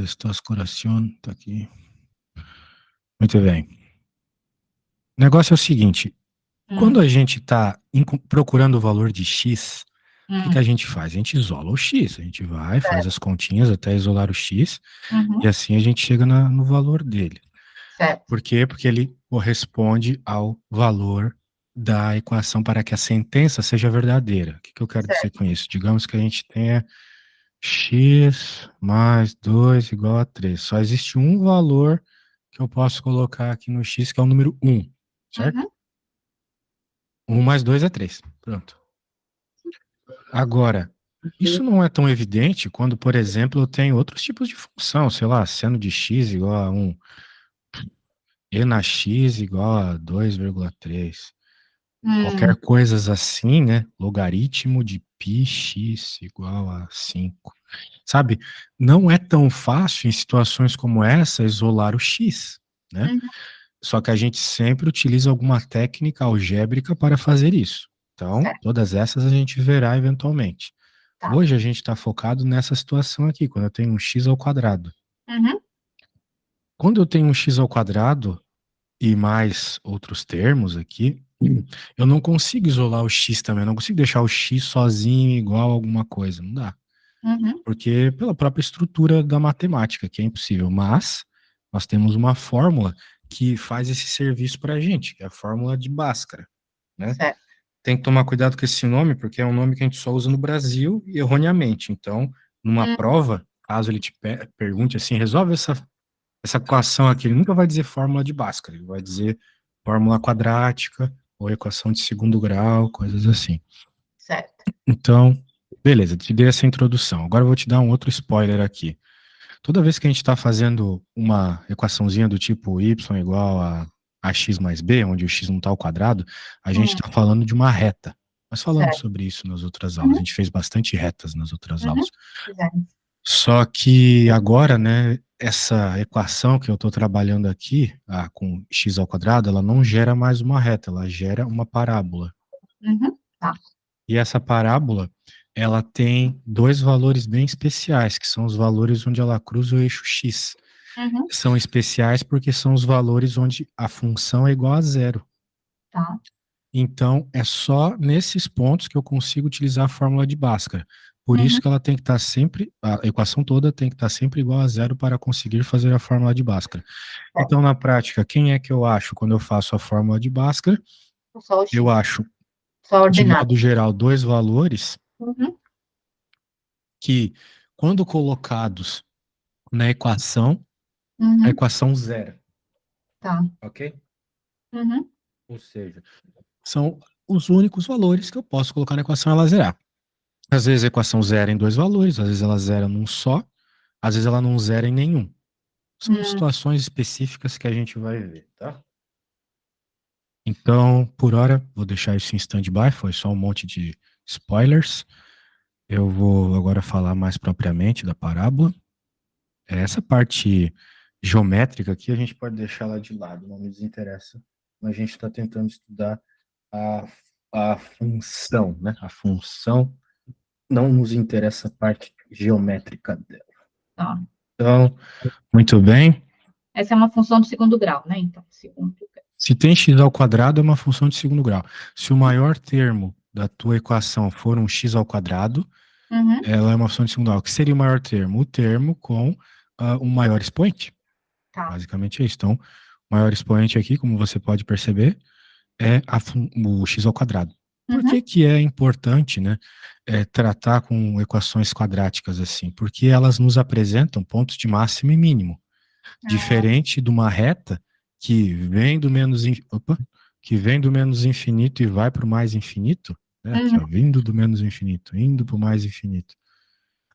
Estas coração, tá aqui. Muito bem. O negócio é o seguinte, quando a gente está procurando o valor de x, o que a gente faz? A gente isola o x, a gente vai, faz as continhas até isolar o x, e assim a gente chega no valor dele. Certo. Por quê? Porque ele corresponde ao valor da equação para que a sentença seja verdadeira. O que eu quero dizer com isso? Digamos que a gente tenha x mais 2 igual a 3. Só existe um valor que eu posso colocar aqui no x, que é o número 1, certo? 1 mais 2 é 3. Pronto. Agora, isso não é tão evidente quando, por exemplo, eu tenho outros tipos de função, sei lá, seno de x igual a 1, e na x igual a 2,3. Qualquer coisa assim, né? Logaritmo de πx igual a 5. Sabe? Não é tão fácil em situações como essa isolar o x, né? Só que a gente sempre utiliza alguma técnica algébrica para fazer isso. Então, todas essas a gente verá eventualmente. Hoje a gente está focado nessa situação aqui, quando eu tenho um x ao quadrado. Quando eu tenho um x ao quadrado e mais outros termos aqui, eu não consigo isolar o x também, eu não consigo deixar o x sozinho igual a alguma coisa, não dá. Porque pela própria estrutura da matemática, que é impossível, mas nós temos uma fórmula que faz esse serviço para a gente, que é a fórmula de Bhaskara, né? Certo. Tem que tomar cuidado com esse nome, porque é um nome que a gente só usa no Brasil e erroneamente. Então, numa prova, caso ele te pergunte assim, resolve essa equação aqui, ele nunca vai dizer fórmula de Bhaskara, ele vai dizer fórmula quadrática ou equação de segundo grau, coisas assim. Certo. Então, beleza, te dei essa introdução. Agora eu vou te dar um outro spoiler aqui. Toda vez que a gente está fazendo uma equaçãozinha do tipo y igual a x mais b, onde o x não está ao quadrado, a gente está falando de uma reta. Nós falamos Certo. sobre isso nas outras aulas, a gente fez bastante retas nas outras aulas. Fizemos. Só que agora, né, essa equação que eu estou trabalhando aqui, com x ao quadrado, ela não gera mais uma reta, ela gera uma parábola. Tá. E essa parábola, ela tem dois valores bem especiais, que são os valores onde ela cruza o eixo x. São especiais porque são os valores onde a função é igual a zero. Tá. Então, é só nesses pontos que eu consigo utilizar a fórmula de Bhaskara. Por isso que ela tem que estar sempre, a equação toda tem que estar sempre igual a zero para conseguir fazer a fórmula de Bhaskara. Então, na prática, quem é que eu acho quando eu faço a fórmula de Bhaskara? Só o x. Eu acho, Só de ordenado. modo geral, dois valores que, quando colocados na equação, a equação zero. Tá. Ok? Ou seja, são os únicos valores que eu posso colocar na equação e ela zerar. Às vezes a equação zera em dois valores, às vezes ela zera num só, às vezes ela não zera em nenhum. São situações específicas que a gente vai ver, tá? Então, por hora, vou deixar isso em stand-by, foi só um monte de spoilers. Eu vou agora falar mais propriamente da parábola. Essa parte geométrica aqui a gente pode deixar lá de lado, não nos interessa. Mas a gente está tentando estudar a função, né? A função não nos interessa a parte geométrica dela. Tá. Então, muito bem. Essa é uma função de segundo grau, né? Então, segundo grau. Se tem x ao quadrado, é uma função de segundo grau. Se o maior termo da tua equação for um x ao quadrado, ela é uma função de segundo grau. O que seria o maior termo? O termo com um maior expoente. Tá. Basicamente é isso. Então, o maior expoente aqui, como você pode perceber, é o x ao quadrado. Por que é importante, né, tratar com equações quadráticas assim? Porque elas nos apresentam pontos de máximo e mínimo. Diferente de uma reta que vem do menos, que vem do menos infinito e vai para o mais infinito, né, aqui, ó, vindo do menos infinito, indo para o mais infinito.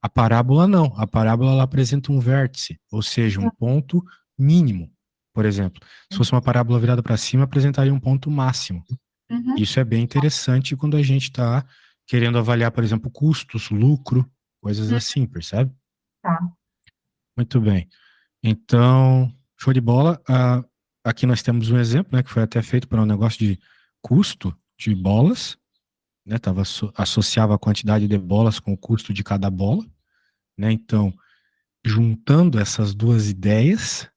A parábola não. A parábola ela apresenta um vértice, ou seja, um ponto mínimo. Por exemplo, se fosse uma parábola virada para cima, apresentaria um ponto máximo. Isso é bem interessante quando a gente está querendo avaliar, por exemplo, custos, lucro, coisas assim, percebe? Tá. Muito bem. Então, show de bola. Aqui nós temos um exemplo, né, que foi até feito para um negócio de custo de bolas, né, associava a quantidade de bolas com o custo de cada bola, né? Então, juntando essas duas ideias,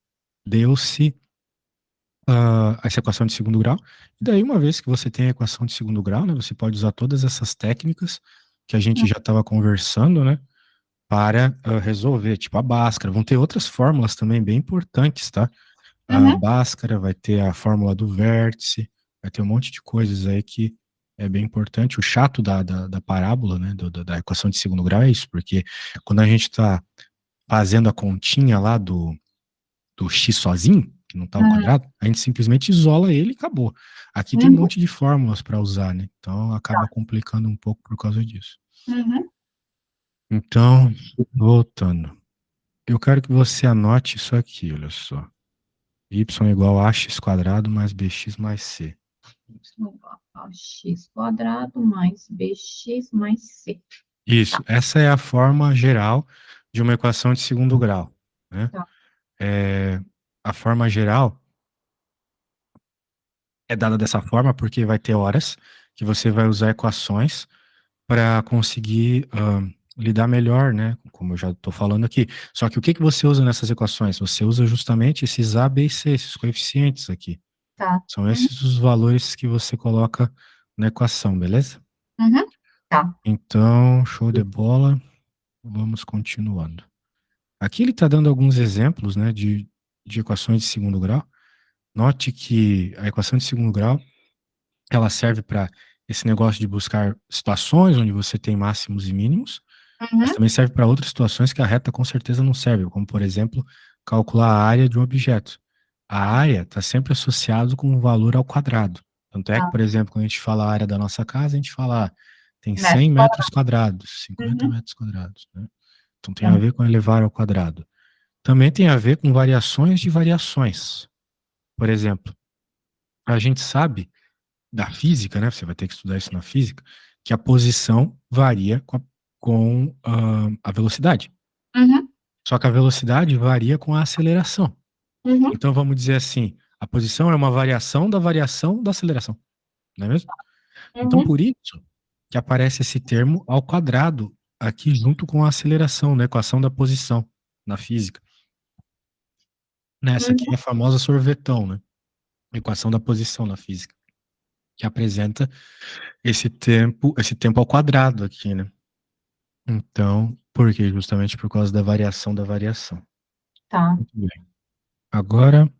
deu-se essa equação de segundo grau. E daí, uma vez que você tem a equação de segundo grau, né, você pode usar todas essas técnicas que a gente já estava conversando, né, para resolver, tipo a Bhaskara. Vão ter outras fórmulas também bem importantes, tá? A Uhum. Bhaskara vai ter a fórmula do vértice, vai ter um monte de coisas aí que é bem importante. O chato da parábola, né, da equação de segundo grau é isso, porque quando a gente está fazendo a continha lá do x sozinho, que não está ao Uhum. quadrado, a gente simplesmente isola ele e acabou. Aqui tem um Uhum. monte de fórmulas para usar, né? Então acaba complicando um pouco por causa disso. Uhum. Então, voltando. Eu quero que você anote isso aqui, olha só. Y igual a x quadrado mais bx mais c. Igual a x quadrado mais bx mais c. Isso, essa é a forma geral de uma equação de segundo grau, né? Tá. A forma geral é dada dessa forma porque vai ter horas que você vai usar equações para conseguir lidar melhor, né? Como eu já estou falando aqui. Só que o que que você usa nessas equações? Você usa justamente esses A, B e C, esses coeficientes aqui. Tá. São Uhum. esses os valores que você coloca na equação, beleza? Uhum. Tá. Então, show de bola. Vamos continuando. Aqui ele está dando alguns exemplos, né, de equações de segundo grau. Note que a equação de segundo grau ela serve para esse negócio de buscar situações onde você tem máximos e mínimos, mas Uhum. também serve para outras situações que a reta com certeza não serve, como, por exemplo, calcular a área de um objeto. A Tá. área está sempre associada com um valor ao quadrado. Tanto é que, Tá. por exemplo, quando a gente fala a área da nossa casa, a gente fala, tem Metro 100 metros quadrado. quadrados, 50 Uhum. metros quadrados, né? Então tem a Uhum. ver com elevar ao quadrado. Também tem a ver com variações de variações. Por exemplo, a gente sabe da física, né? Você vai ter que estudar isso na física, que a posição varia com a velocidade. Uhum. Só que a velocidade varia com a aceleração. Uhum. Então vamos dizer assim, a posição é uma variação da aceleração, não é mesmo? Então Uhum. por isso que aparece esse termo ao quadrado aqui junto com a aceleração, na equação da posição na física. Nessa aqui é Uhum. a famosa sorvetão, né? Equação da posição na física, que apresenta esse tempo ao quadrado aqui, né? Então, por quê? Justamente por causa da variação da variação. Tá. Muito bem. Agora,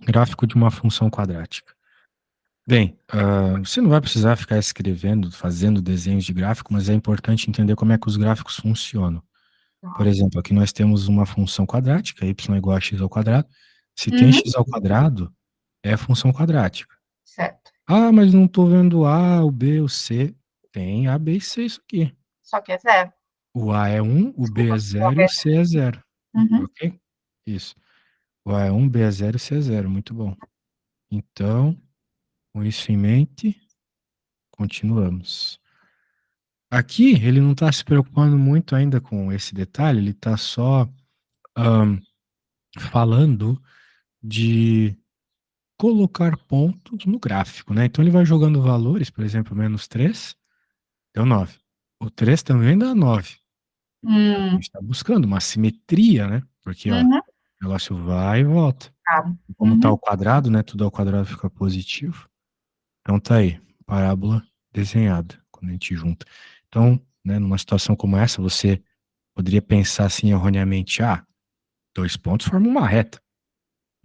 gráfico de uma função quadrática. Bem, você não vai precisar ficar escrevendo, fazendo desenhos de gráfico, mas é importante entender como é que os gráficos funcionam. Por Tá. exemplo, aqui nós temos uma função quadrática, y igual a x ao quadrado. Se tem Uhum. x ao quadrado, é função quadrática. Certo. Ah, mas não estou vendo A, o B, o C. Tem A, B e C isso aqui. Só que é zero. O A é 1, o B é Desculpa. Só 0 que e o é C é 0. Uhum. Ok? Isso. O A é 1, B é 0 e C é 0. Muito bom. Então, com isso em mente, continuamos. Aqui, ele não está se preocupando muito ainda com esse detalhe, ele está só falando de colocar pontos no gráfico, né? Então, ele vai jogando valores, por exemplo, -3 deu 9. O 3 também dá 9. A gente Hum. está buscando uma simetria, né? Porque, ó, o Uhum. negócio vai e volta. Tá. Como tá ao Uhum. quadrado, né? Tudo ao quadrado fica positivo. Então tá aí, parábola desenhada, quando a gente junta. Então, né, numa situação como essa, você poderia pensar assim erroneamente, dois pontos formam uma reta.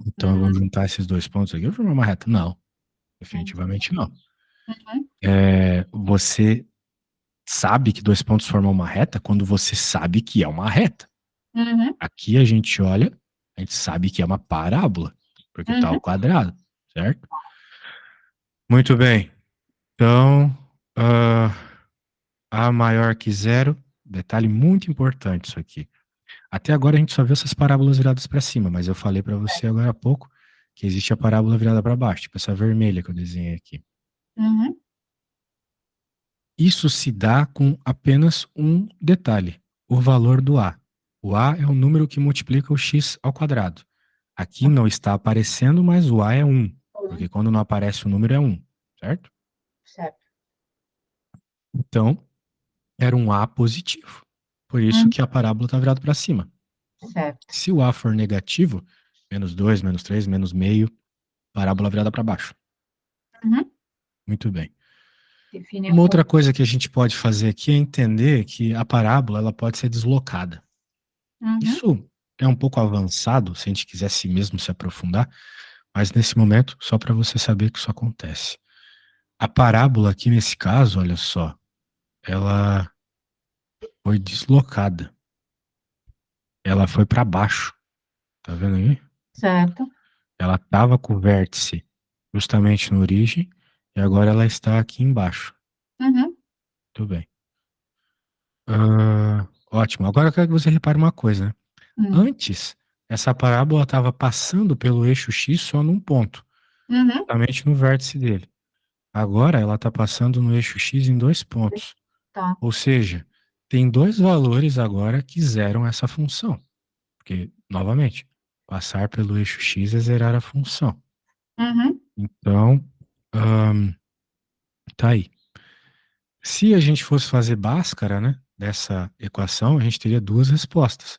Então eu vou Uhum. juntar esses dois pontos aqui e formar uma reta. Não, Uhum. definitivamente não. Uhum. Você sabe que dois pontos formam uma reta quando você sabe que é uma reta. Uhum. Aqui a gente olha, a gente sabe que é uma parábola, porque tá ao Uhum. quadrado, certo? Muito bem. Então, ah, A maior que zero, detalhe muito importante isso aqui. Até agora a gente só viu essas parábolas viradas para cima, mas eu falei para você agora há pouco que existe a parábola virada para baixo, tipo essa vermelha que eu desenhei aqui. Uhum. Isso se dá com apenas um detalhe, o valor do A. O A é o número que multiplica o x ao quadrado. Aqui não está aparecendo, mas o A é 1, porque quando não aparece o número é 1, certo? Certo. Então, era um A positivo. Por isso Hum, que a parábola está virada para cima. certo. Se o A for negativo, -2, -3, menos meio, parábola virada para baixo. Uhum. Muito bem. Define a Uma forma. outra coisa que a gente pode fazer aqui é entender que a parábola ela pode ser deslocada. Uhum. Isso é um pouco avançado, se a gente quisesse mesmo se aprofundar, mas nesse momento, só para você saber que isso acontece. A parábola aqui nesse caso, olha só, ela foi deslocada. Ela foi para baixo. Tá vendo aí? Certo. Ela estava com o vértice justamente na origem e agora ela está aqui embaixo. Uhum. Tudo bem. Ótimo. Agora eu quero que você repare uma coisa, né? Hum. Antes, essa parábola estava passando pelo eixo X só num ponto, Uhum. justamente no vértice dele. Agora ela está passando no eixo X em dois pontos. Tá. Ou seja, tem dois valores agora que zeram essa função. Porque, novamente, passar pelo eixo X é zerar a função. Uhum. Então, ahn, tá aí. Se a gente fosse fazer Bhaskara, né, dessa equação, a gente teria duas respostas.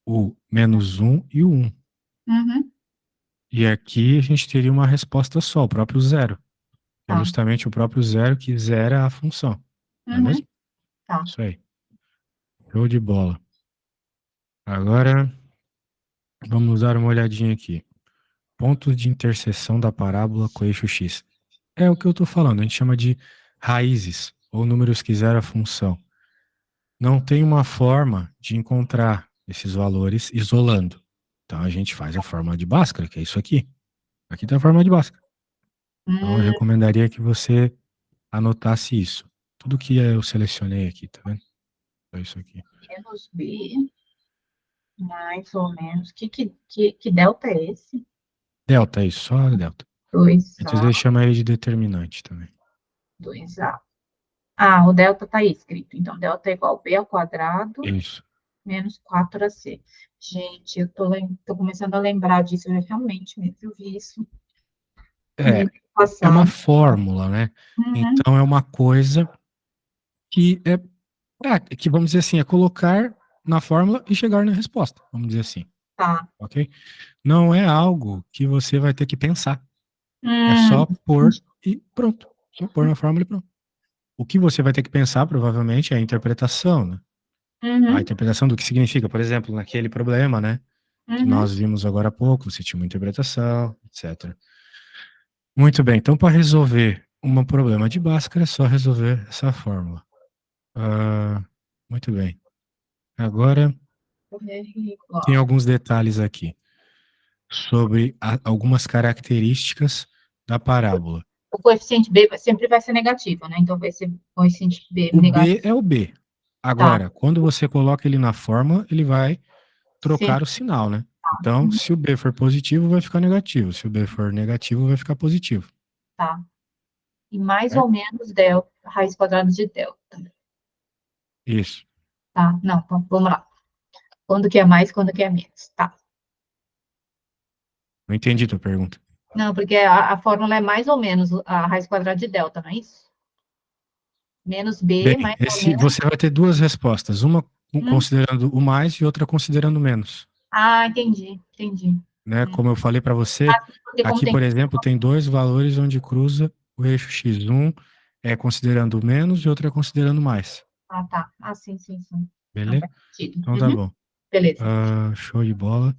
O -1 e o 1. Uhum. E aqui a gente teria uma resposta só, o próprio zero. É Tá. justamente o próprio zero que zera a função. Não é Uhum. mesmo? Tá. Isso aí. Show de bola. Agora, vamos dar uma olhadinha aqui. Pontos de interseção da parábola com o eixo X. É o que eu estou falando, a gente chama de raízes, ou números que zeram a função. Não tem uma forma de encontrar esses valores isolando. Então a gente faz a fórmula de Bhaskara, que é isso aqui. Aqui está a fórmula de Bhaskara. Então eu Hum, recomendaria que você anotasse isso. Tudo que eu selecionei aqui, tá vendo? É isso aqui. menos B, mais ou menos. Que delta é esse? Delta, é isso, só delta. Dois Às vezes a ele chama ele de determinante também. dois a Ah, o delta tá aí escrito. Então, delta é igual a B ao quadrado Isso. menos 4AC. Gente, tô começando a lembrar disso. Eu realmente mesmo vi isso no É, é uma passado. fórmula, né? Uhum. Então é uma coisa que que vamos dizer assim, é colocar na fórmula e chegar na resposta, vamos dizer assim, Tá. ok? Não é algo que você vai ter que pensar. É Hum, só pôr e pronto. Só pôr na fórmula e pronto. O que você vai ter que pensar, provavelmente, é a interpretação, né? A uhum, interpretação do que significa, por exemplo, naquele problema, né? Que uhum. nós vimos agora há pouco, você tinha uma interpretação, etc. Muito bem, então para resolver um problema de Bhaskara é só resolver essa fórmula. Ah, muito bem. Agora É tem igual. alguns detalhes aqui sobre algumas características da parábola. O coeficiente B sempre vai ser negativo, né? Então, vai ser coeficiente B O negativo. B é o B. Tá. Agora, quando você coloca ele na fórmula, ele vai trocar Sempre o sinal, né? tá. Então, se o B for positivo, vai ficar negativo. Se o B for negativo, vai ficar positivo. Tá. E mais ou Certo? menos delta, raiz quadrada de delta. Isso. Tá. Não, então, vamos lá. Quando que é mais, quando que é menos. Tá. Não entendi tua pergunta. Não, porque a fórmula é mais ou menos a raiz quadrada de delta, não é isso? Menos B, Bem, mais ou menos. você vai ter duas respostas, uma Hum. considerando o mais e outra considerando o menos. Ah, entendi, entendi. Né? Hum. Como eu falei para você, Ah, porque como aqui, tem. por exemplo, tem dois valores onde cruza o eixo X. Um é considerando o menos e outro é considerando o mais. Ah, tá. Ah, sim, sim, sim. Não Beleza? faz sentido. Então tá Uhum. bom. Beleza. Show de bola.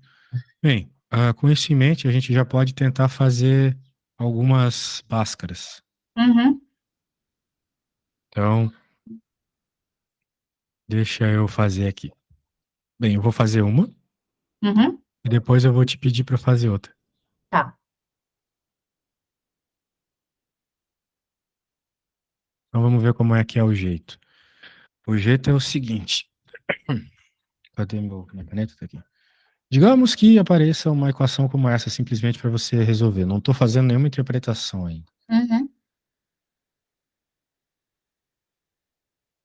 Bem, com isso em mente, a gente já pode tentar fazer algumas báscaras. Uhum. Então, deixa eu fazer aqui. Bem, eu vou fazer uma Uhum. e depois eu vou te pedir para fazer outra. Tá. Então vamos ver como é que é o jeito. O jeito é o seguinte. Cadê minha caneta? Tá aqui. Digamos que apareça uma equação como essa simplesmente para você resolver. Não estou fazendo nenhuma interpretação ainda. Uhum.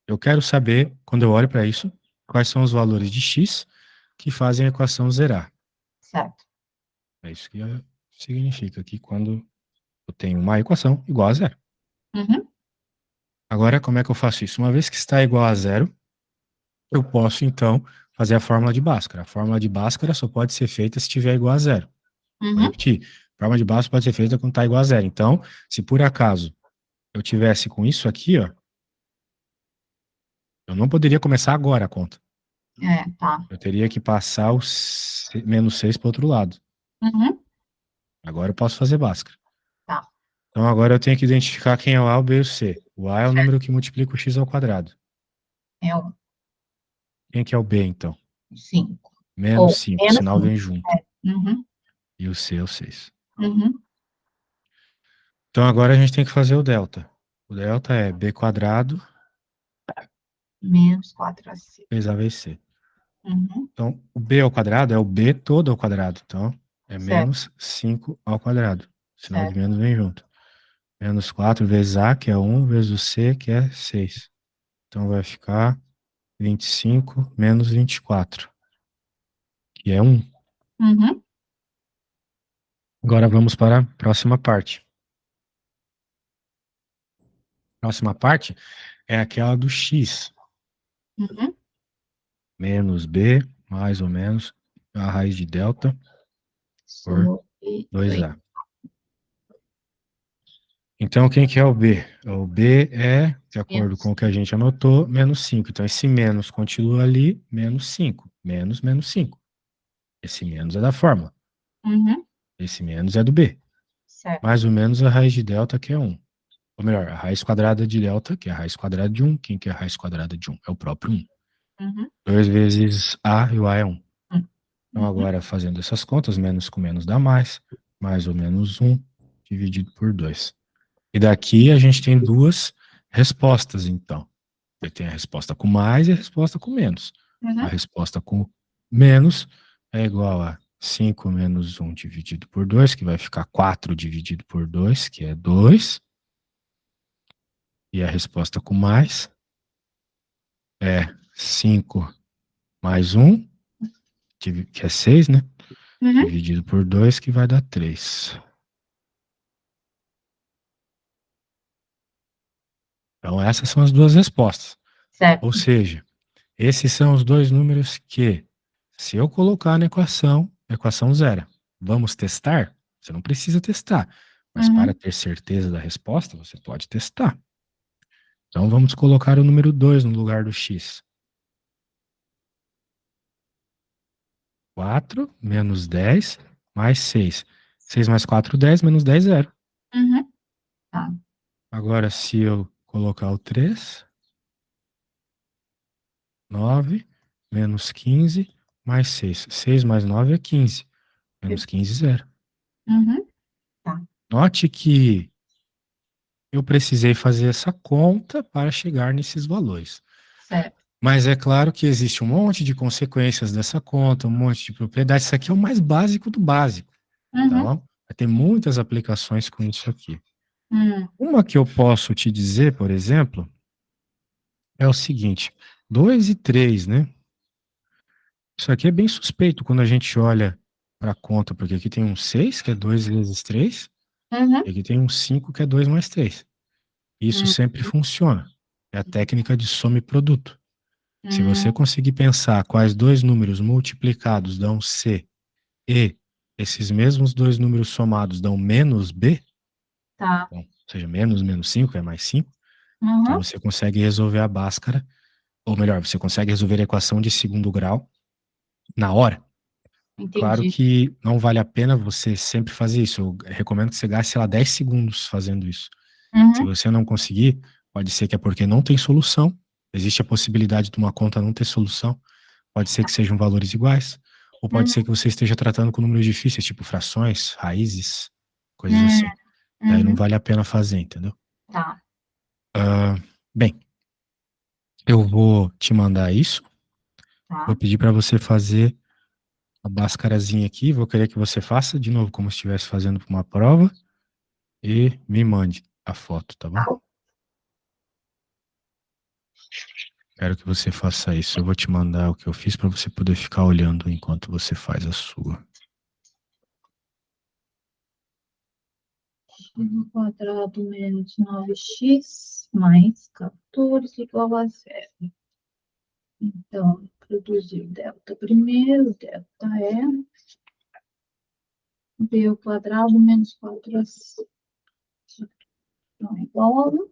Eu quero saber, quando eu olho para isso, quais são os valores de x que fazem a equação zerar. Certo. É isso que significa que quando eu tenho uma equação igual a zero. Uhum. Agora, como é que eu faço isso? Uma vez que está igual a zero, eu posso, então, fazer a fórmula de Bhaskara. A fórmula de Bhaskara só pode ser feita se estiver igual a zero. Vou Uhum. repetir. A fórmula de Bhaskara pode ser feita quando está igual a zero. Então, se por acaso eu tivesse com isso aqui, ó, eu não poderia começar agora a conta. Tá. Eu teria que passar o menos 6 para o outro lado. Uhum. Agora eu posso fazer Bhaskara. Tá. Então, agora eu tenho que identificar quem é o A, o B e o C. O A é o Certo. número que multiplica o x ao quadrado. É o Quem que é o B, então? 5. Menos Ou 5. O menos sinal 5. vem junto. Uhum. E o C é o 6. Uhum. Então, agora a gente tem que fazer o delta. O delta é B quadrado Menos 4ac. vezes A vezes C. Uhum. Então, o B ao quadrado é o B todo ao quadrado. Então, é Certo. menos 5 ao quadrado. O sinal de Certo. menos vem junto. Menos 4 vezes A, que é 1, vezes o C, que é 6. Então, vai ficar 25 menos 24, que é 1. Uhum. Agora vamos para a próxima parte. Próxima parte é aquela do x. Uhum. Menos b, mais ou menos, a raiz de delta por Sobre 2. 2a. Então, quem que é o b? O b é, de acordo com Menos. o que a gente anotou, menos 5. Então, esse menos continua ali, menos 5. Menos, menos 5. Esse menos é da fórmula. Uhum. Esse menos é do b. Certo. Mais ou menos a raiz de delta, que é 1. Ou melhor, a raiz quadrada de delta, que é a raiz quadrada de 1. Quem que é a raiz quadrada de 1? É o próprio 1. Uhum. 2 vezes a e o a é 1. Uhum. Então, Uhum. agora, fazendo essas contas, menos com menos dá mais ou menos 1, dividido por 2. E daqui a gente tem duas respostas, então. Você tem a resposta com mais e a resposta com menos. A Uhum. resposta com menos é igual a 5 menos 1 dividido por 2, que vai ficar 4 dividido por 2, que é 2. E a resposta com mais é 5 mais 1, que é 6, né? Uhum. Dividido por 2, que vai dar 3. Então, essas são as duas respostas. Ou Certo. seja, esses são os dois números que, se eu colocar na equação, a equação zera. Vamos testar? Você não precisa testar. Mas para Uhum. ter certeza da resposta, você pode testar. Então, vamos colocar o número 2 no lugar do x. 4 menos 10 mais 6. 6 mais 4, 10, menos 10, 0. Uhum. Tá. Agora, se eu colocar o 3, 9 menos 15 mais 6. 6 mais 9 é 15. Menos 15, 0. Uhum. Tá. Note que eu precisei fazer essa conta para chegar nesses valores. Certo. Mas é claro que existe um monte de consequências dessa conta, um monte de propriedades. Isso aqui é o mais básico do básico, tá Uhum. bom? Vai ter muitas aplicações com isso aqui. Hum. Uma que eu posso te dizer, por exemplo, é o seguinte: 2 e 3, né? Isso aqui é bem suspeito quando a gente olha para a conta, porque aqui tem um 6, que é 2 vezes 3, Uhum. e aqui tem um 5, que é 2 mais 3. Isso Hum. sempre funciona. É a técnica de soma e produto. Se você Hum. conseguir pensar quais dois números multiplicados dão C e esses mesmos dois números somados dão menos B, Tá. bom, ou seja, menos menos 5 é mais 5, então Uhum. você consegue resolver a Bhaskara, ou melhor, você consegue resolver a equação de segundo grau na hora. Claro Entendi. que não vale a pena você sempre fazer isso. Eu recomendo que você gaste, sei lá, 10 segundos fazendo isso. Se Uhum. você não conseguir, pode ser que é porque não tem solução. Existe a possibilidade de uma conta não ter solução. Pode ser que sejam valores iguais. Ou pode ser Uhum. que você esteja tratando com números difíceis, tipo frações, raízes, coisas Hum. assim. Daí não Uhum. vale a pena fazer, entendeu? Tá. Bem, eu vou te mandar isso. Vou Tá. pedir para você fazer a báscarazinha aqui. Vou querer que você faça de novo, como se estivesse fazendo para uma prova. E me mande a foto, tá bom? Quero que você faça isso. Eu vou te mandar o que eu fiz para você poder ficar olhando enquanto você faz a sua. X no quadrado menos 9x mais 14 igual a zero. Então, produzir delta primeiro, delta é b ao quadrado menos 4ac. Então, é igual a 1,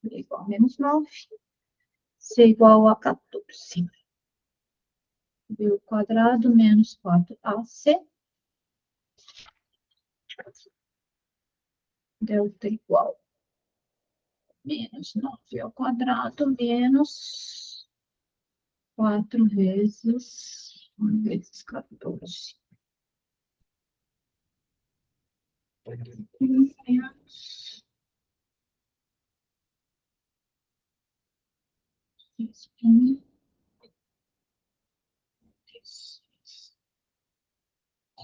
b igual a menos 9, c igual a 14. B ao quadrado menos 4ac. Delta igual menos 9 ao quadrado menos 4 vezes 1 vezes 14. Menos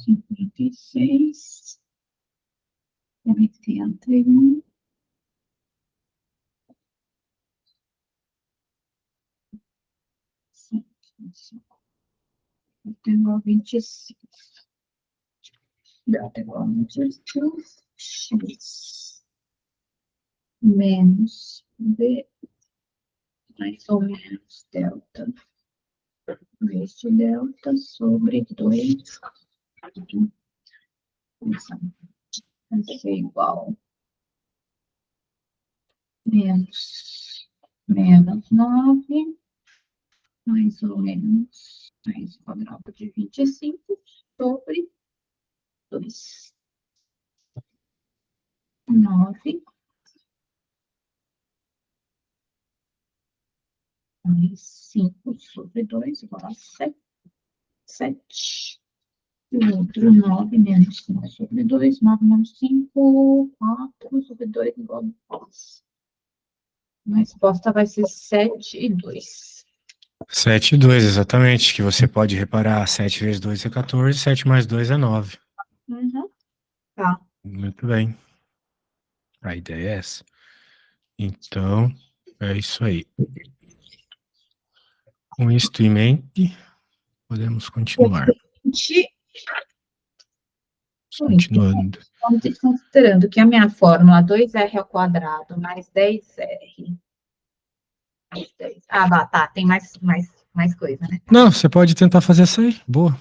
56, 81, 25. Delta igual a 25, x menos b mais ou menos delta vezes delta sobre 2. Vai ser igual menos 9 mais ou menos raiz quadrada de 25 sobre 2. 9 mais 5 sobre 2 igual a 7. E o outro 9 menos 5 sobre 2, 9 menos 5, 4 sobre 2 igual a 2. A resposta vai ser 7 e 2. 7 e 2, exatamente, que você pode reparar, 7 vezes 2 é 14, 7 mais 2 é 9. Uhum. Tá. Muito bem. A ideia é essa. Então, é isso aí. Com isto em mente, podemos continuar. Continuando. Vamos considerando que a minha fórmula 2r ao quadrado mais 10r. Mais 10. Ah, tá. Tem mais coisa, né? Não, você pode tentar fazer essa aí. Boa.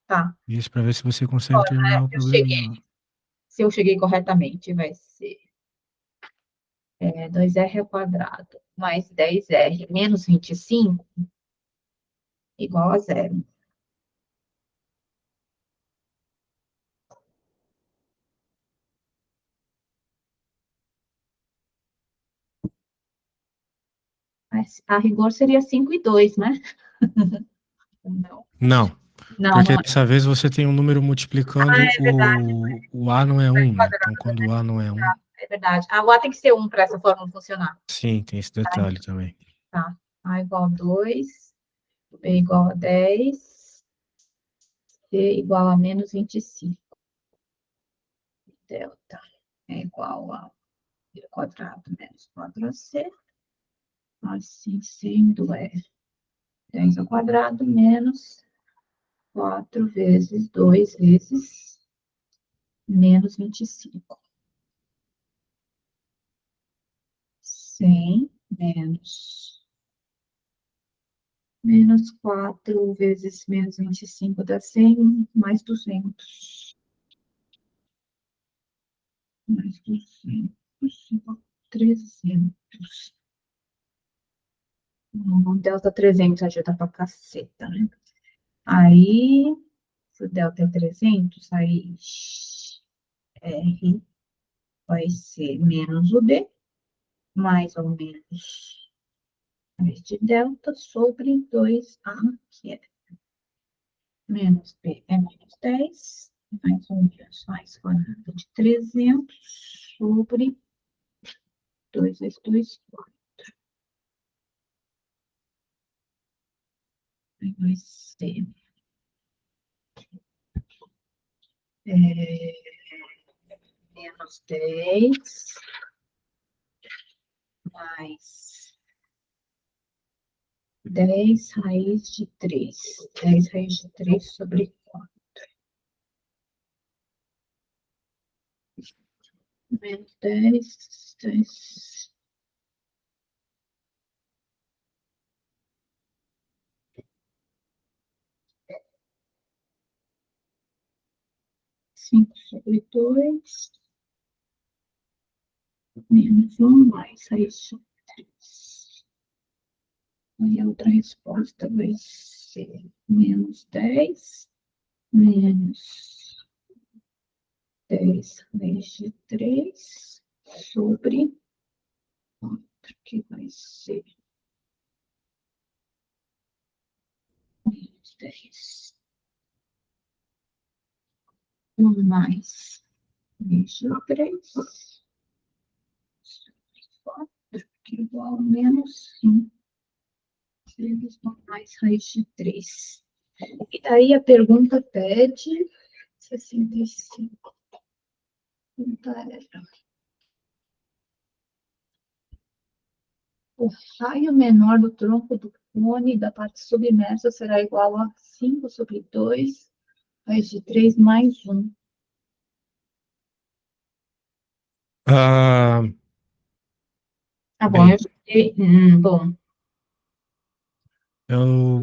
Tá. Isso para ver se você consegue terminar o probleminha lá. Se eu cheguei corretamente, vai ser 2r ao quadrado mais 10r menos 25 igual a 0. Mas a rigor seria 5 e 2, né? Não. Não, Não, porque não é. dessa vez você tem um número multiplicando, É verdade. o A não é 1, né? Então, quando o A não é 1, É verdade. A U tem que ser 1 para essa fórmula funcionar. sim, tem esse detalhe também. Tá. A igual a 2, B igual a 10, C igual a menos 25. Delta é igual a B quadrado menos 4ac. Assim sendo, é 10 ao quadrado menos 4 vezes 2 vezes menos 25. 100 menos 4 vezes menos 25 dá 100, mais 200. Mais 200, igual a 300. O delta 300 ajuda pra caceta, né? Aí, se o delta é 300, aí R vai ser menos o D, mais ou menos de delta sobre 2A, que é menos B é menos 10, mais ou menos mais 40 de 300 sobre 2 vezes 2, 4. Aí vai ser menos 10 mais 10 raiz de 3. 10 raiz de 3 sobre 4. Menos 10, 10. 5/2 menos 1 mais raiz de 3. Aí a outra resposta vai ser menos 10 menos 10 raiz de 3 sobre 4, que vai ser menos 10. 1 mais raiz de 3 sobre 4, que é igual a menos 5 vezes 1 mais raiz de 3. E daí a pergunta pede 65. Pergunta era: o raio menor do tronco do cone da parte submersa será igual a 5/2 raiz de 3 mais 1. Ah, Tá bom, eu bem, já sei. Bom,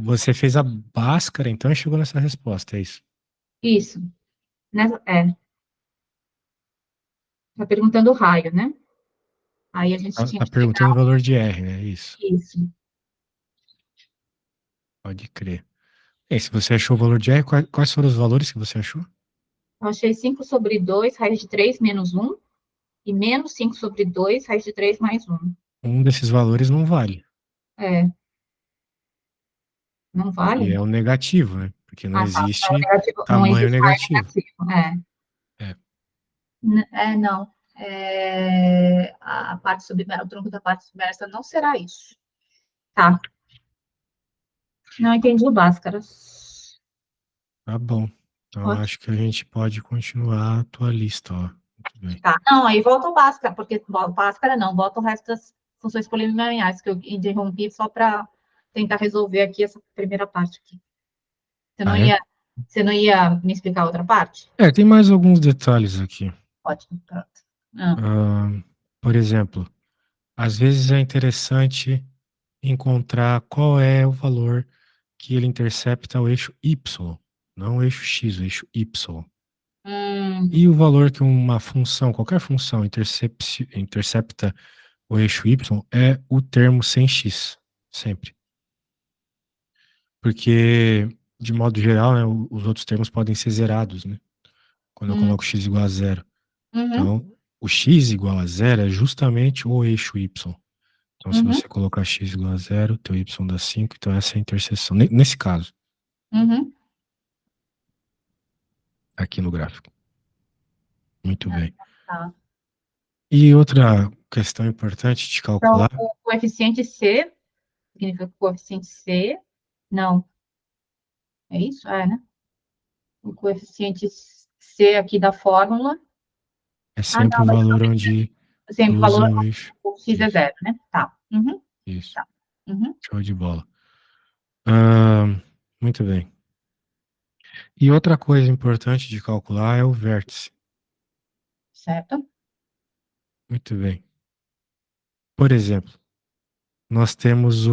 você fez a Bhaskara, então, e chegou nessa resposta, é isso? isso. Tá perguntando o raio, né? Aí a gente tinha Tá que pegar perguntando o valor de R, né? Isso, isso. pode crer. E se você achou o valor de R, quais foram os valores que você achou? Eu achei 5/2 raiz de 3 menos 1 e menos 5/2 raiz de 3 mais 1. Um desses valores não vale, É, não que vale? é o negativo, né? Porque não Ah, tá. É o existe negativo, não tamanho existe raio negativo. negativo. É. É. Não. A parte submersa, o tronco da parte submersa não será isso. Tá. Não entendi o Bhaskara. Tá bom. Então, Ótimo. acho que a gente pode continuar a tua lista, ó. Muito bem. Tá. Não, aí volta o Bhaskara, porque Bhaskara não, volta o resto das funções polinomiais que eu interrompi só para tentar resolver aqui essa primeira parte aqui. Você não Ah, é? ia, você não ia me explicar a outra parte? É, tem mais alguns detalhes aqui. Ótimo, pronto. Ah, Ah, por exemplo, às vezes é interessante encontrar qual é o valor que ele intercepta o eixo Y, não o eixo X, o eixo Y. E hum, o valor que uma função, qualquer função, intercepta o eixo Y é o termo sem X, sempre. Porque, de modo geral, né, os outros termos podem ser zerados, né? Quando eu hum, coloco x igual a zero. uhum, Então, o x igual a zero é justamente o eixo y. Então, se uhum, você colocar x igual a zero, teu y dá 5, então essa é a interseção. Nesse caso, uhum. aqui no gráfico. Muito Ah, bem. tá. E outra questão importante de Então, calcular o coeficiente C, significa que o coeficiente C, não, é isso? É, né? O coeficiente C aqui da fórmula. é Ah, sempre não, o mas valor onde sempre o valor, cruza o eixo. o X é Isso, zero, né? Tá. Uhum, isso. tá. Uhum, Show de bola. Ah, muito bem. E outra coisa importante de calcular é o vértice. certo? Muito bem. Por exemplo, nós temos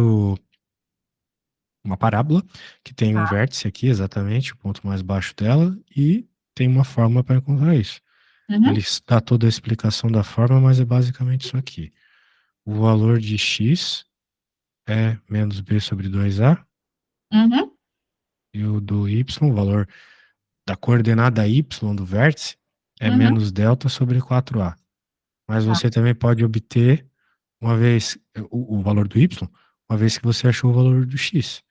uma parábola que tem um Tá. vértice aqui, exatamente, o ponto mais baixo dela, e tem uma fórmula para encontrar isso. Ele Uhum, dá toda a explicação da fórmula, mas é basicamente isso aqui. O valor de x é menos b sobre 2a, uhum, e o do y, o valor da coordenada y do vértice, é uhum, menos delta sobre 4a. Mas tá. você também pode obter, uma vez, o valor do y, uma vez que você achou o valor do x.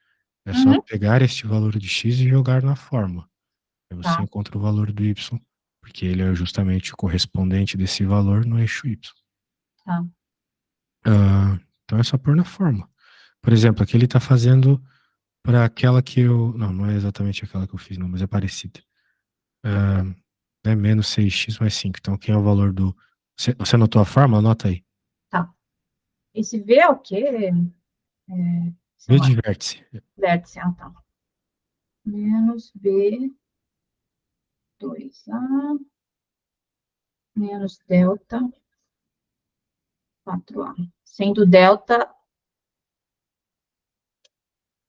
É só Uhum, pegar este valor de x e jogar na fórmula. Aí você tá, encontra o valor do y, porque ele é justamente o correspondente desse valor no eixo y. tá. Então é só pôr na fórmula. Por exemplo, aqui ele está fazendo para aquela que eu. Não, não é exatamente aquela que eu fiz, não, mas é parecida. Ah, né, menos 6x mais 5. Então, quem é o valor do. Você anotou a fórmula? Anota aí. Tá. Esse V é o quê? V São de vértice. vértice, ah, tá. Menos B, 2A, menos delta, 4A. Sendo delta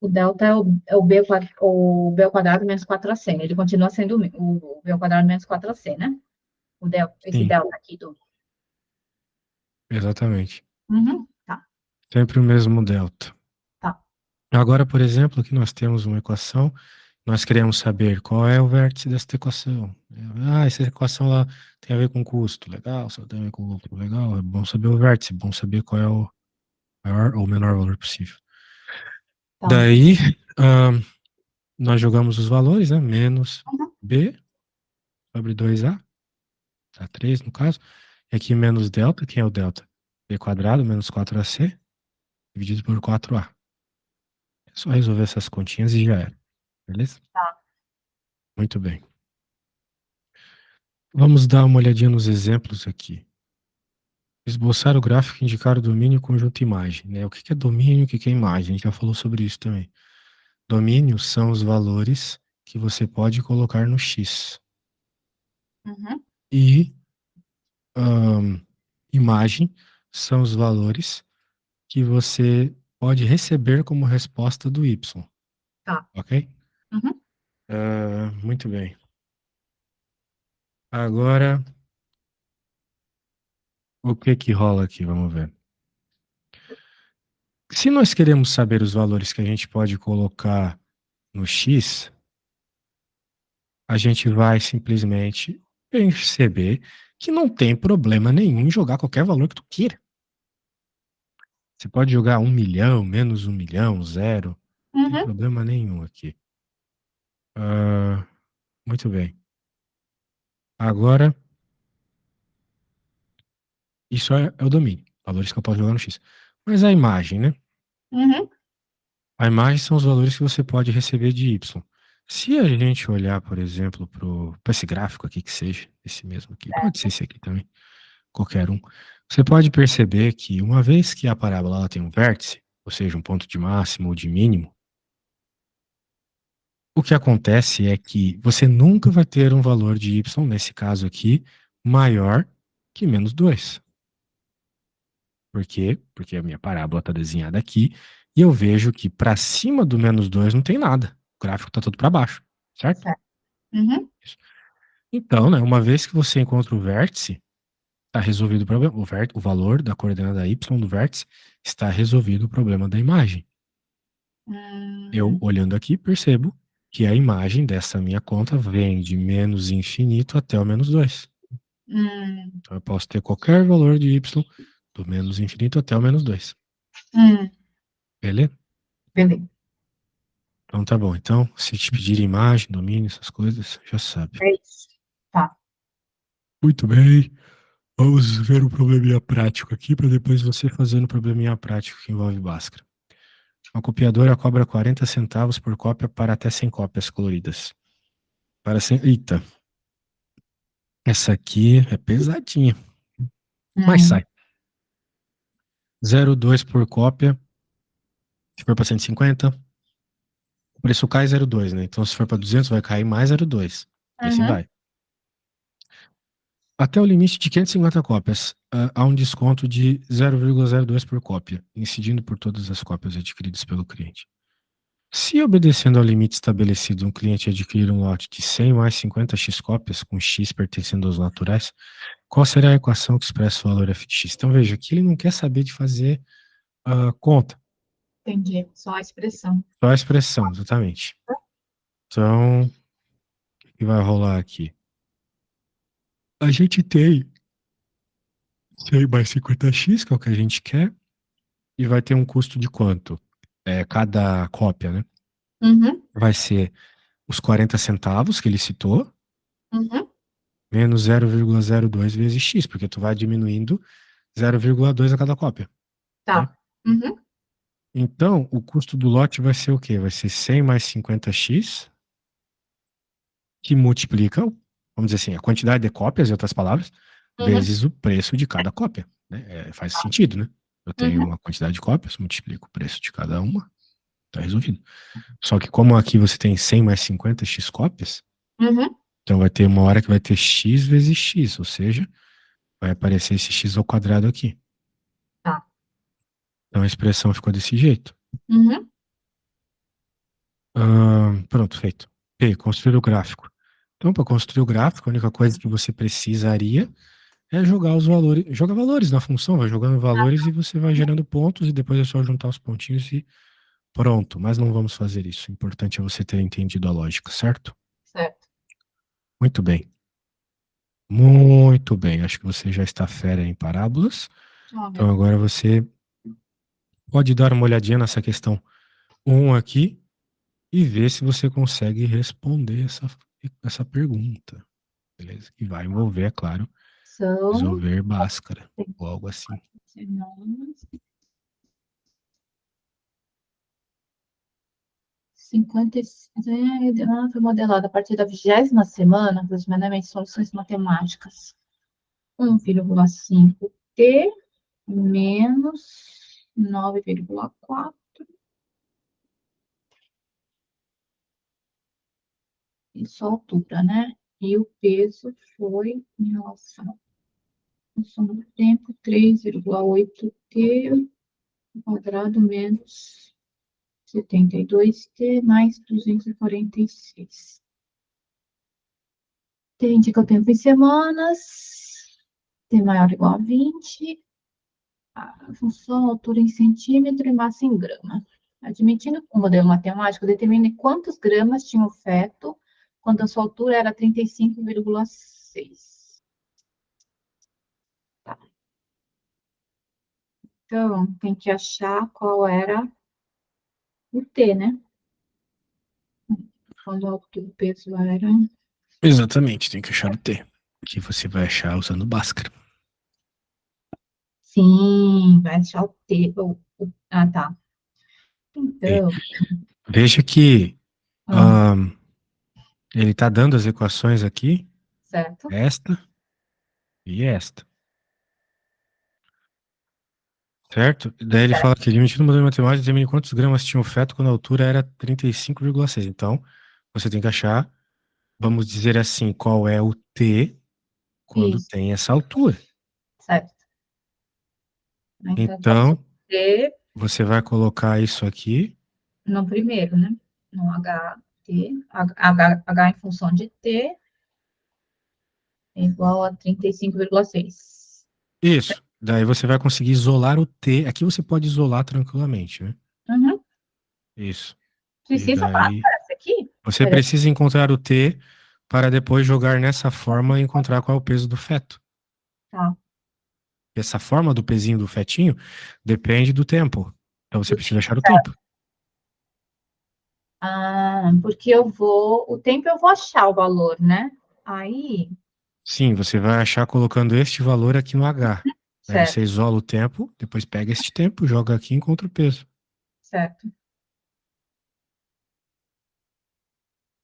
O delta é o b ao quadrado menos 4ac, né? Ele continua sendo o b ao quadrado menos 4ac, né? Esse Sim, delta aqui do... exatamente. Uhum, tá, Sempre o mesmo delta. tá. Agora, por exemplo, aqui nós temos uma equação, nós queremos saber qual é o vértice desta equação. Ah, essa equação lá tem a ver com custo, legal, só tem a ver com lucro, legal, é bom saber o vértice, é bom saber qual é o maior ou menor valor possível. Tá. Daí, ah, nós jogamos os valores, né? Menos Uhum, B sobre 2A, tá 3 no caso, e aqui menos delta, quem é o delta? B quadrado menos 4AC, dividido por 4A. É só resolver essas continhas e já era, beleza? tá. Muito bem. Vamos dar uma olhadinha nos exemplos aqui. Esboçar o gráfico e indicar o domínio conjunto imagem, né? O que é domínio e o que é imagem? A gente já falou sobre isso também. Domínio são os valores que você pode colocar no X. Uhum, E imagem são os valores que você pode receber como resposta do Y, tá. ok? Uhum, Muito bem. Agora, o que que rola aqui? Vamos ver. Se nós queremos saber os valores que a gente pode colocar no X, a gente vai simplesmente perceber que não tem problema nenhum em jogar qualquer valor que tu queira. Você pode jogar 1 milhão, menos 1 milhão, zero. Não tem uhum, problema nenhum aqui. Ah, muito bem. Agora, isso é o domínio. Valores que eu posso jogar no X. Mas a imagem, né? uhum. A imagem são os valores que você pode receber de Y. Se a gente olhar, por exemplo, para esse gráfico aqui que seja, esse mesmo aqui, pode ser esse aqui também, qualquer um, você pode perceber que uma vez que a parábola ela tem um vértice, ou seja, um ponto de máximo ou de mínimo, o que acontece é que você nunca vai ter um valor de y, nesse caso aqui, maior que menos 2. Por quê? Porque a minha parábola está desenhada aqui e eu vejo que para cima do menos 2 não tem nada. O gráfico está todo para baixo, certo? Certo. Uhum, Isso. Então, né, uma vez que você encontra o vértice, está resolvido o problema. O valor da coordenada y do vértice está resolvido o problema da imagem. Eu, hum, olhando aqui, percebo que a imagem dessa minha conta vem de menos infinito até o menos 2. hum, Então, eu posso ter qualquer valor de y do menos infinito até o menos 2. hum. Beleza? Beleza. Então, tá bom. Então, se te pedir imagem, domínio, essas coisas, já sabe. É isso. Tá. Muito bem. Vamos ver um probleminha prático aqui, para depois você fazer um probleminha prático que envolve Bhaskara. Uma copiadora cobra 40 centavos por cópia para até 100 cópias coloridas. Para 100... Eita, essa aqui é pesadinha. Mas Hum, sai. 0,2 por cópia. Se for para 150, o preço cai 0,2, né? Então, se for para 200, vai cair mais 0,2. E assim uhum, vai. Até o limite de 550 cópias, há um desconto de 0,02 por cópia, incidindo por todas as cópias adquiridas pelo cliente. Se obedecendo ao limite estabelecido, um cliente adquirir um lote de 100 mais 50x cópias, com x pertencendo aos naturais, qual será a equação que expressa o valor f de x? Então veja, aqui ele não quer saber de fazer conta, entendi. Só a expressão. só a expressão, exatamente. Então, o que vai rolar aqui? A gente tem 100 mais 50x, que é o que a gente quer, e vai ter um custo de quanto? Cada cópia, né? Uhum, Vai ser os 40 centavos que ele citou, uhum, menos 0,02 vezes x, porque tu vai diminuindo 0,2 a cada cópia, né? tá. Uhum, Então, o custo do lote vai ser o quê? Vai ser 100 mais 50x, que multiplica, vamos dizer assim, a quantidade de cópias, em outras palavras, uhum, vezes o preço de cada cópia, né? Faz sentido, né? Eu tenho uhum, uma quantidade de cópias, multiplico o preço de cada uma, tá resolvido. Só que como aqui você tem 100 mais 50x cópias, uhum, então vai ter uma hora que vai ter x vezes x, ou seja, vai aparecer esse x ao quadrado aqui. tá. Então a expressão ficou desse jeito. Uhum, Pronto, feito. P, construir o gráfico. Então, para construir o gráfico, a única coisa que você precisaria é jogar os valores, joga valores na função, vai jogando valores e você vai gerando pontos e depois é só juntar os pontinhos e pronto. Mas não vamos fazer isso. O importante é você ter entendido a lógica, certo? Certo. Muito bem. Muito bem. Acho que você já está fera em parábolas. Então Olha, agora você pode dar uma olhadinha nessa questão um aqui e ver se você consegue responder essa pergunta. Beleza? Que vai envolver, é claro, são resolver Bhaskara ou algo assim. semanas, 56, foi modelada a partir da 20ª semana, aproximadamente soluções matemáticas. 1,5t menos 9,4. Isso a altura, né? E o peso foi em relação função do tempo, 3,8t quadrado menos 72t mais 246. T indica o tempo em semanas, T maior ou igual a 20, a função altura em centímetro e massa em grama. Admitindo o modelo matemático, determine quantos gramas tinha o feto quando a sua altura era 35,6. Tá. Então, tem que achar qual era o T, né? Quando a altura do peso era. Exatamente, tem que achar o T, que você vai achar usando Bhaskara. Sim, vai achar o T. Ah, tá. Ok. Então, Veja que ah, ahn, ele está dando as equações aqui, certo? esta e esta, certo? Daí ele fala Certo. que admitindo o modelo matemático, determine quantos gramas tinha o feto quando a altura era 35,6. Então, você tem que achar, vamos dizer assim, qual é o T quando Isso, tem essa altura. certo. Então, eu posso Então, ter você vai colocar isso aqui. no primeiro, né? No HT, H em função de T é igual a 35,6. Isso. Daí você vai conseguir isolar o T. Aqui você pode isolar tranquilamente, né? Uhum. Isso. E Precisa daí basta essa aqui? você Peraí, precisa encontrar o T para depois jogar nessa forma e encontrar qual é o peso do feto. tá. Essa forma do pezinho do fetinho depende do tempo. Então você Do precisa tempo, achar o certo. tempo. Ah, porque eu vou. O tempo eu vou achar o valor, né? Aí, Sim, você vai achar colocando este valor aqui no H. Daí você certo, isola o tempo, depois pega este tempo, joga aqui e encontra o peso. certo.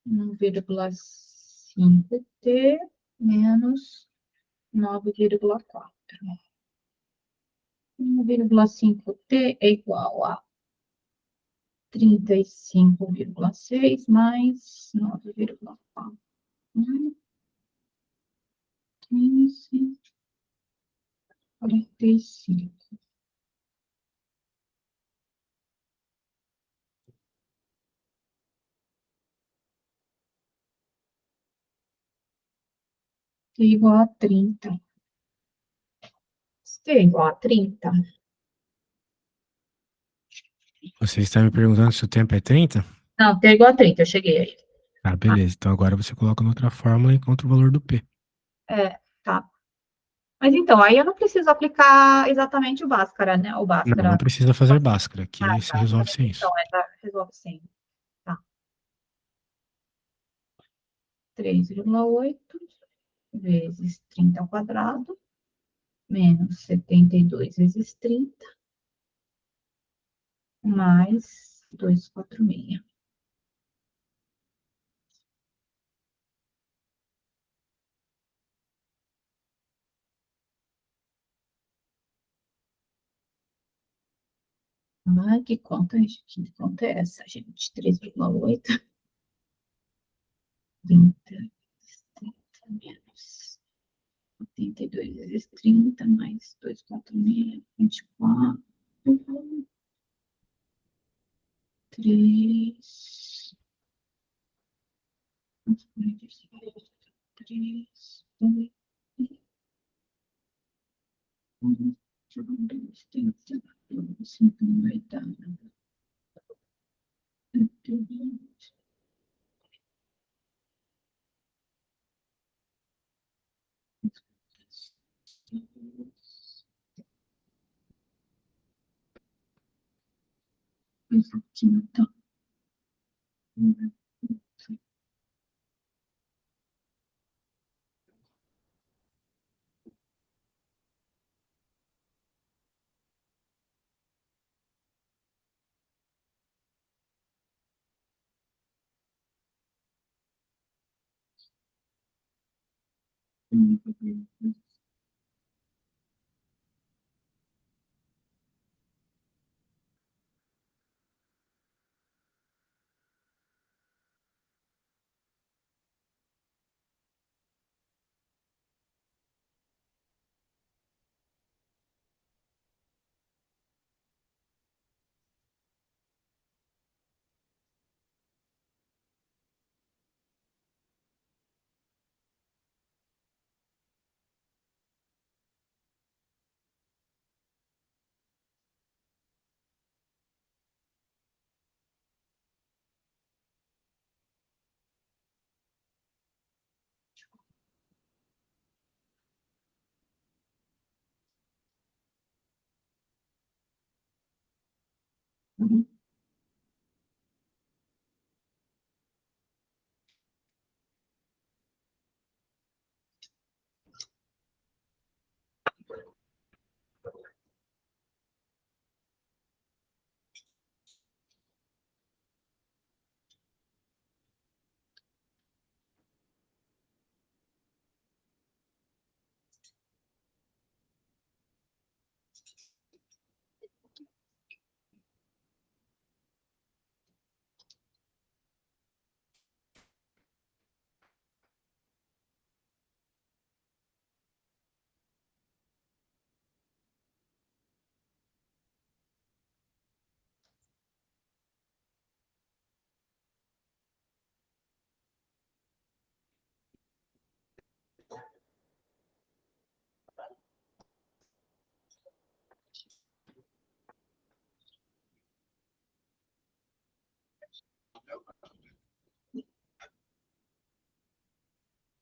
1,5t menos 9,4. 1,5t é igual a 35,6 mais 9,4. 15, 45. T igual a 30. T igual a 30. Você está me perguntando se o tempo é 30? Não, T igual a 30, eu cheguei aí. Ah, Ah, beleza. Então agora você coloca noutra fórmula e encontra o valor do P. tá. Mas então, aí eu não preciso aplicar exatamente o Bhaskara, né? O Não, não Bhaskara. precisa fazer Bhaskara. Ah, Aqui se tá. resolve sem Então, isso. ela resolve sim. Tá. 3,8 vezes 30 ao quadrado, menos 72 vezes 30, mais 246. Ai, que conta é essa, gente? 3,8, 30, 30 menos 82 vezes 30, mais 246, 24, 3. Vai dar.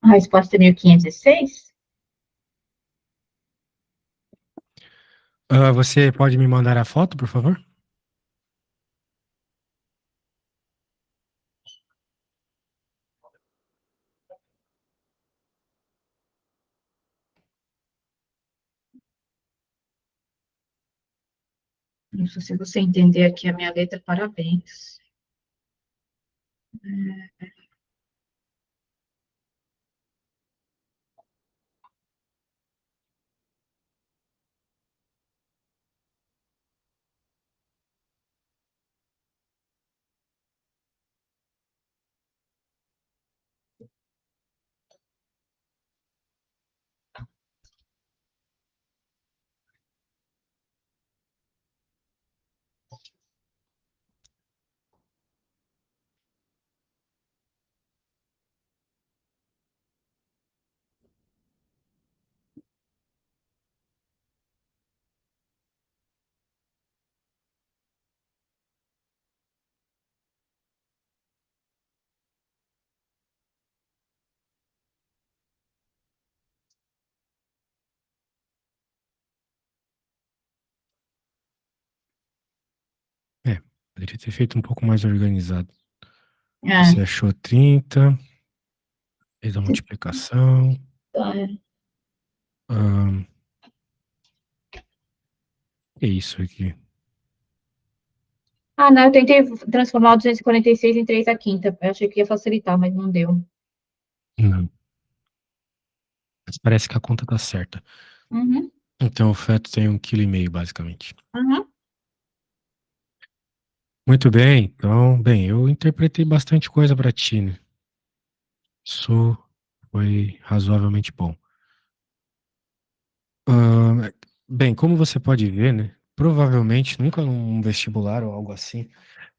A resposta é 1506? Você pode me mandar a foto, por favor? Isso, se você entender aqui a minha letra, parabéns. É, poderia ter feito um pouco mais organizado. Ah, Você achou 30, fez a multiplicação. tá. ahn, que é isso aqui? Ah, não, eu tentei transformar o 246 em 3 a quinta. Eu achei que ia facilitar, mas não deu. Não, mas parece que a conta tá certa. Uhum, Então o feto tem 1,5 kg, basicamente. uhum. Muito bem, então, bem, eu interpretei bastante coisa para ti, né? Isso foi razoavelmente bom. Ah, bem, como você pode ver, né? Provavelmente nunca num vestibular ou algo assim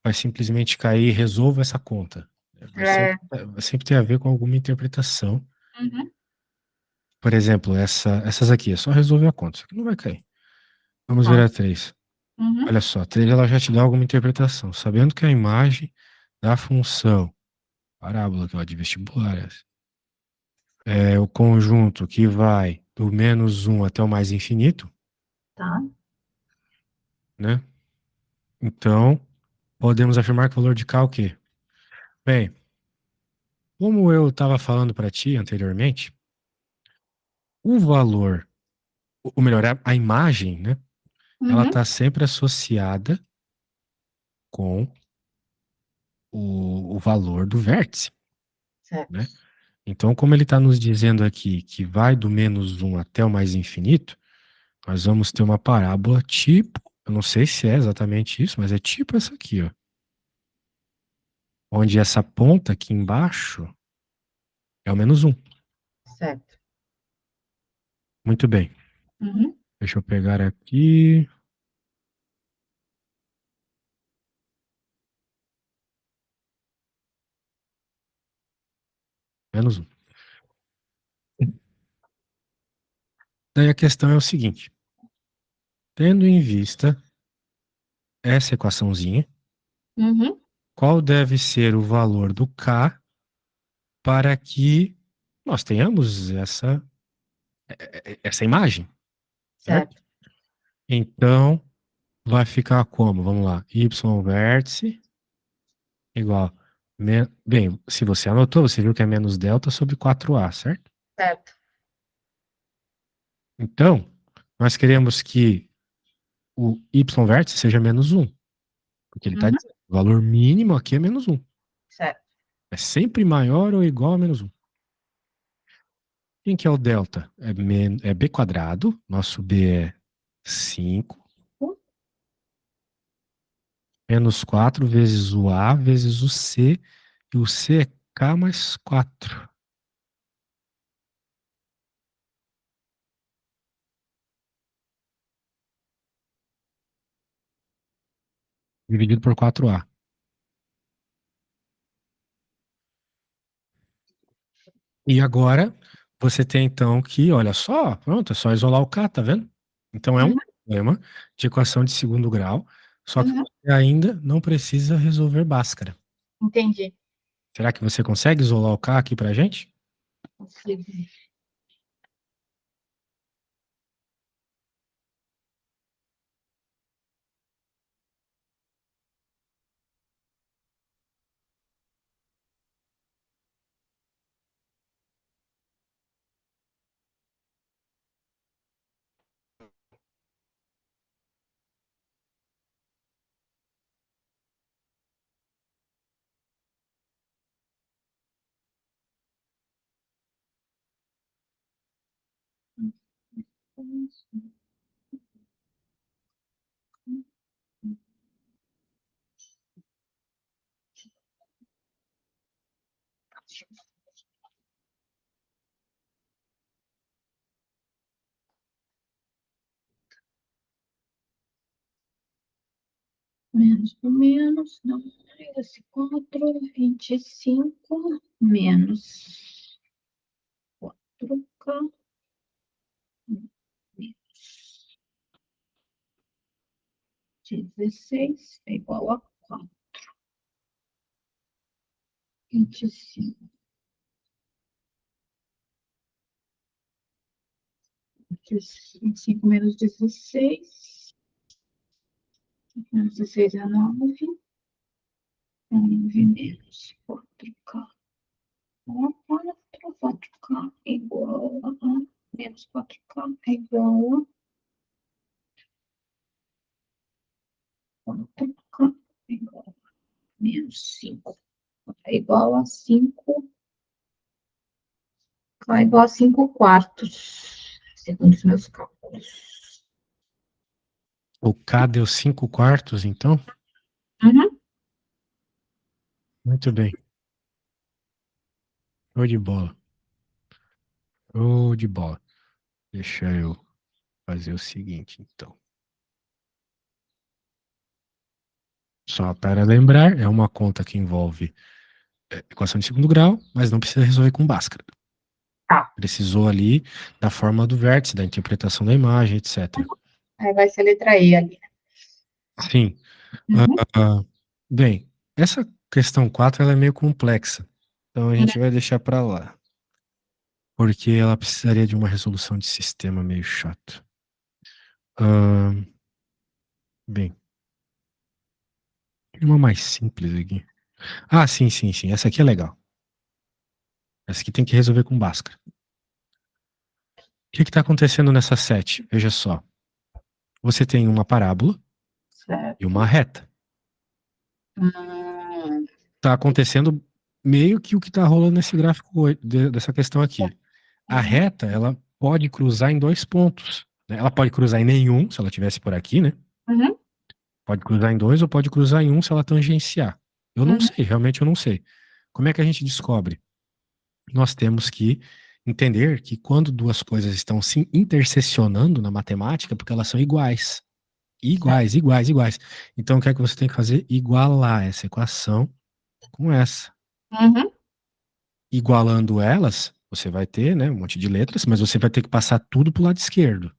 vai simplesmente cair, resolva essa conta. É. Vai sempre ter a ver com alguma interpretação. Uhum. Por exemplo, essas aqui, é só resolver a conta. Isso aqui não vai cair. Vamos ver Tá. a 3. Uhum. Olha só, a 3 ela já te dá alguma interpretação. Sabendo que a imagem da função parábola, que é de vestibular, é o conjunto que vai do -1 até o mais infinito, Tá. né? Então, podemos afirmar que o valor de K é o quê? Bem, como eu estava falando para ti anteriormente, o valor, ou melhor, a imagem, né? Ela Uhum. está sempre associada com o valor do vértice, Certo. né? Então, como ele está nos dizendo aqui que vai do -1 até o mais infinito, nós vamos ter uma parábola tipo, eu não sei se é exatamente isso, mas é tipo essa aqui, ó. Onde essa ponta aqui embaixo é o -1. Certo. Muito bem. Uhum. Deixa eu pegar aqui. -1. Daí a questão é o seguinte: tendo em vista essa equaçãozinha, Uhum. qual deve ser o valor do K para que nós tenhamos essa imagem, certo? Certo. Então, vai ficar como? Vamos lá. Y vértice igual. Bem, se você anotou, você viu que é menos delta sobre 4A, certo? Certo. Então, nós queremos que o Y vértice seja -1, porque ele está Uhum. dizendo o valor mínimo aqui é -1. Certo. É sempre maior ou igual a -1. Quem que é o delta? É B quadrado, nosso B é 5, menos 4 vezes o A vezes o C, e o C é K mais 4, dividido por 4A. E agora, você tem então que, olha só, pronto, é só isolar o K, tá vendo? Então é um Uhum. problema de equação de segundo grau, só que Uhum. você ainda não precisa resolver Bhaskara. Entendi. Será que você consegue isolar o K aqui pra gente? Consigo. Menos por menos, não. Esse 4, 25, menos 4K, menos 16 é igual a 4. 25. 25 menos 16. Menos 16 é 9. 9 menos 4K. 4K é igual a menos 4K é igual a 4K é igual a menos 5. É igual a 5. K é igual a 5 quartos, segundo os meus cálculos. O K deu 5 quartos, então? Uhum. Muito bem. Show de bola. Show de bola. Deixa eu fazer o seguinte, então. Só para lembrar, é uma conta que envolve equação de segundo grau, mas não precisa resolver com Bhaskara. Tá. Precisou ali da forma do vértice, da interpretação da imagem, etc. Aí vai ser a letra E ali. Sim. Uhum. Bem, essa questão 4 ela é meio complexa. Então a gente vai deixar para lá. Porque ela precisaria de uma resolução de sistema meio chato. Bem, uma mais simples aqui. Ah, sim, sim, sim. Essa aqui é legal. Essa aqui tem que resolver com Bhaskara. O que está acontecendo nessa 7? Veja só. Você tem uma parábola e uma Certo. reta. Hum, Está acontecendo meio que o que está rolando nesse gráfico dessa questão aqui. A uhum, reta, ela pode cruzar em 2 pontos, né? Ela pode cruzar em nenhum, se ela tivesse por aqui, né? uhum, Pode cruzar em 2 ou pode cruzar em um se ela tangenciar. Eu não uhum. sei, realmente eu não sei. Como é que a gente descobre? Nós temos que entender que quando duas coisas estão se intersecionando na matemática, porque elas são iguais. Certo. Iguais, iguais, iguais. Então, o que é que você tem que fazer? Igualar essa equação com essa. Uhum. Igualando elas, você vai ter, né, um monte de letras, mas você vai ter que passar tudo para o lado esquerdo,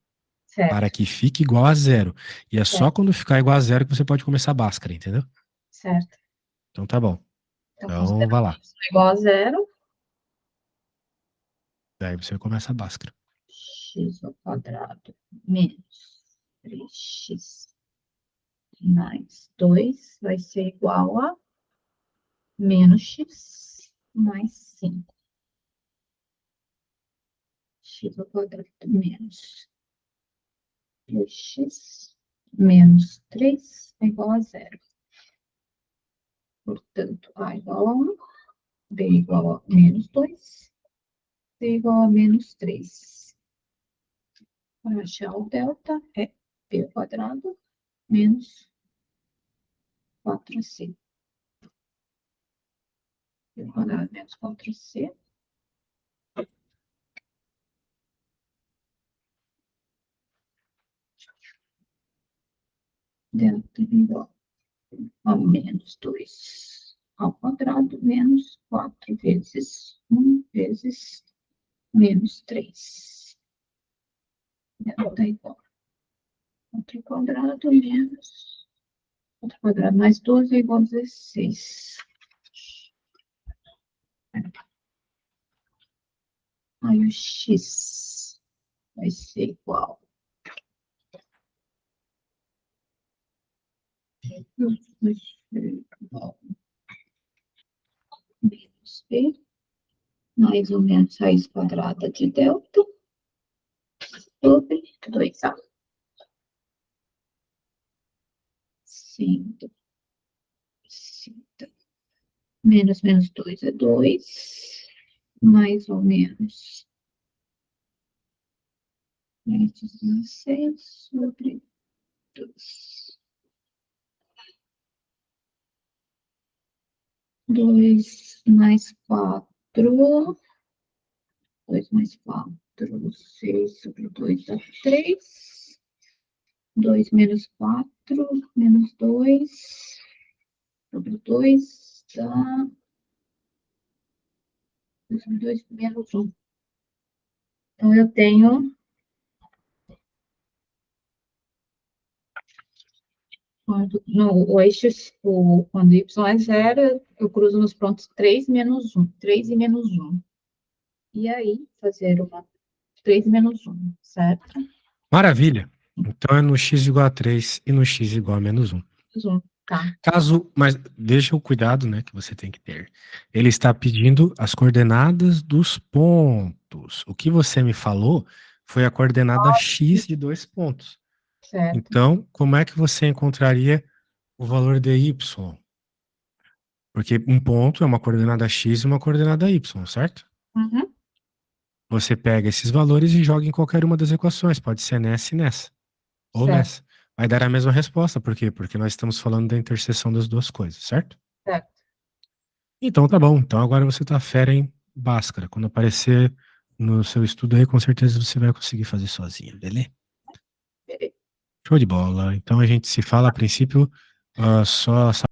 para Certo. que fique igual a zero. E é só Certo. quando ficar igual a zero que você pode começar a Bhaskara, entendeu? Certo. Então tá bom. Então, Então vai considerando lá. y igual a zero, Daí você começa a Bhaskara. x ao quadrado menos 3x mais 2 vai ser igual a menos x mais 5. X ao quadrado menos 2x menos 3 é igual a zero. Portanto, A igual a 1, B igual a menos 2, C igual a menos 3. Para achar o delta é B ao quadrado menos 4c. B ao quadrado menos 4c. Delta igual a menos 2 ao quadrado menos 4 vezes 1 vezes menos 3. Delta igual a 4 ao quadrado menos 4 ao quadrado mais 12 é igual a 16. Aí o x vai ser igual menos b, mais ou menos raiz quadrada de delta, sobre 2a. Sendo menos menos 2 é 2, mais ou menos 16 sobre 2. 2 mais 4, 2 mais 4, 6 sobre 2 dá 3. 2 menos 4, menos 2 sobre 2 dá 2 sobre 2 menos 1. Então, eu tenho, quando, no, o eixo, quando y é zero, eu cruzo nos pontos 3 menos 1, 3 e menos 1. E aí, fazer uma 3 menos 1, certo? Maravilha. Então é no x igual a 3 e no x igual a menos 1. Menos 1, tá. Caso, mas veja o cuidado, né, que você tem que ter. Ele está pedindo as coordenadas dos pontos. O que você me falou foi a coordenada x de 2 pontos. Certo. Então, como é que você encontraria o valor de y? Porque um ponto é uma coordenada x e uma coordenada y, certo? Uhum, Você pega esses valores e joga em qualquer uma das equações. Pode ser nessa e nessa. Ou certo, nessa. Vai dar a mesma resposta. Por quê? Porque nós estamos falando da interseção das duas coisas, certo? certo. Então tá bom. Então agora você tá fera em Bhaskara. Quando aparecer no seu estudo aí, com certeza você vai conseguir fazer sozinho, beleza? Beleza. Show de bola. Então a gente se fala a princípio só